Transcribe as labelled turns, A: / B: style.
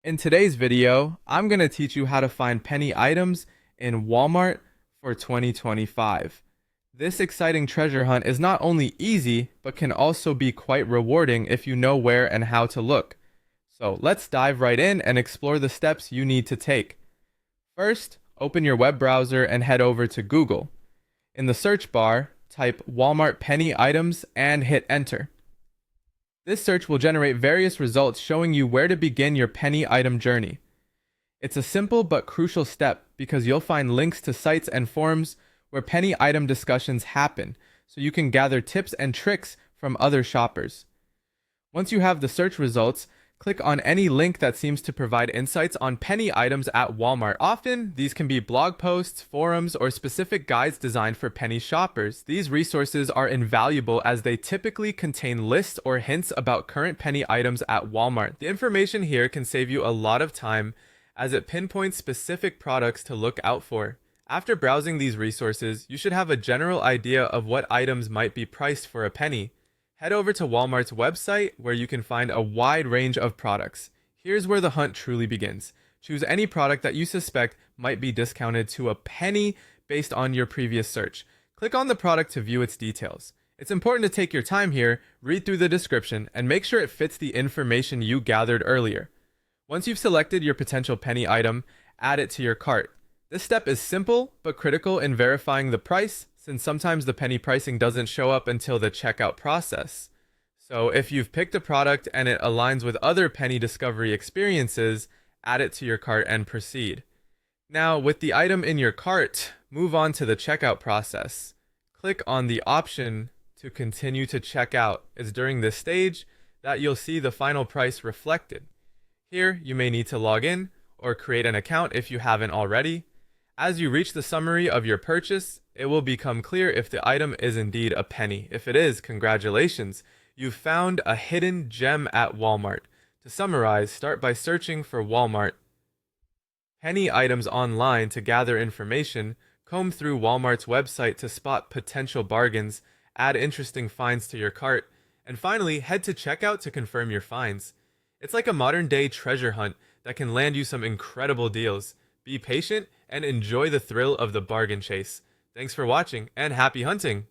A: In today's video, I'm going to teach you how to find penny items in Walmart for 2025. This exciting treasure hunt is not only easy, but can also be quite rewarding if you know where and how to look. So let's dive right in and explore the steps you need to take. First, open your web browser and head over to Google. In the search bar, type Walmart penny items and hit enter. This search will generate various results showing you where to begin your penny item journey. It's a simple but crucial step because you'll find links to sites and forums where penny item discussions happen, so you can gather tips and tricks from other shoppers. Once you have the search results, click on any link that seems to provide insights on penny items at Walmart. Often, these can be blog posts, forums, or specific guides designed for penny shoppers. These resources are invaluable as they typically contain lists or hints about current penny items at Walmart. The information here can save you a lot of time as it pinpoints specific products to look out for. After browsing these resources, you should have a general idea of what items might be priced for a penny. Head over to Walmart's website where you can find a wide range of products. Here's where the hunt truly begins. Choose any product that you suspect might be discounted to a penny based on your previous search. Click on the product to view its details. It's important to take your time here, read through the description, and make sure it fits the information you gathered earlier. Once you've selected your potential penny item, add it to your cart. This step is simple but critical in verifying the price, since sometimes the penny pricing doesn't show up until the checkout process. So if you've picked a product and it aligns with other penny discovery experiences, add it to your cart and proceed. Now, with the item in your cart, move on to the checkout process. Click on the option to continue to check out. It's during this stage that you'll see the final price reflected. Here, you may need to log in or create an account if you haven't already. As you reach the summary of your purchase, it will become clear if the item is indeed a penny. If it is, congratulations, you've found a hidden gem at Walmart. To summarize, start by searching for Walmart penny items online to gather information, comb through Walmart's website to spot potential bargains, add interesting finds to your cart, and finally, head to checkout to confirm your finds. It's like a modern-day treasure hunt that can land you some incredible deals. Be patient and enjoy the thrill of the bargain chase. Thanks for watching and happy hunting!